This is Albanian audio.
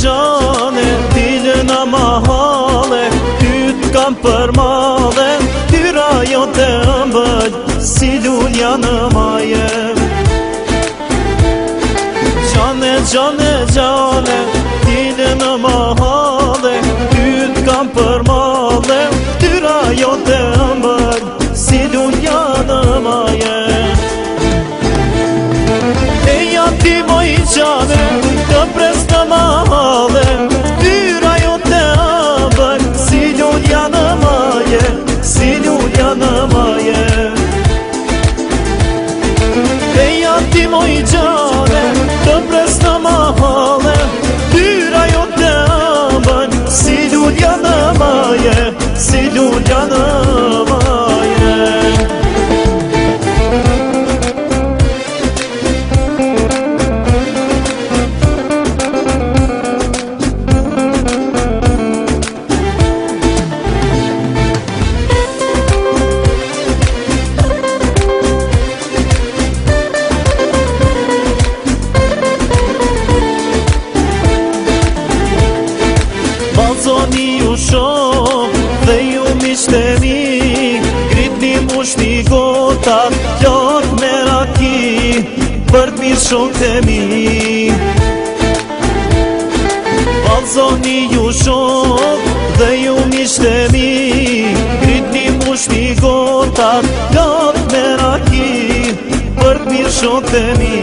gjane, dile në mahale, ty t'kam për male, tyra jo të ëmbëll, si lulja në maje. Gjane, gjane, gjane, dile në mahale, ty t'kam për male, tyra jo të ëmbëll, si lulja në maje. Ti moj gjane, të pres në mahale, tyra jo të ëmbël, si lulja në maje, si lulja në maje. Eja ti moj gjane, të pres në mahale, tyra jo të ëmbël, si lulja në maje, si lulja në maje. Balzoni ju shoh dhe ju mishtemi, gritni mushni gotat, plot me raki, për t'mirë shok të mi. Balzoni ju shoh dhe ju mishtemi, gritni mushni gotat, plot me raki, për t'mirë shok të mi.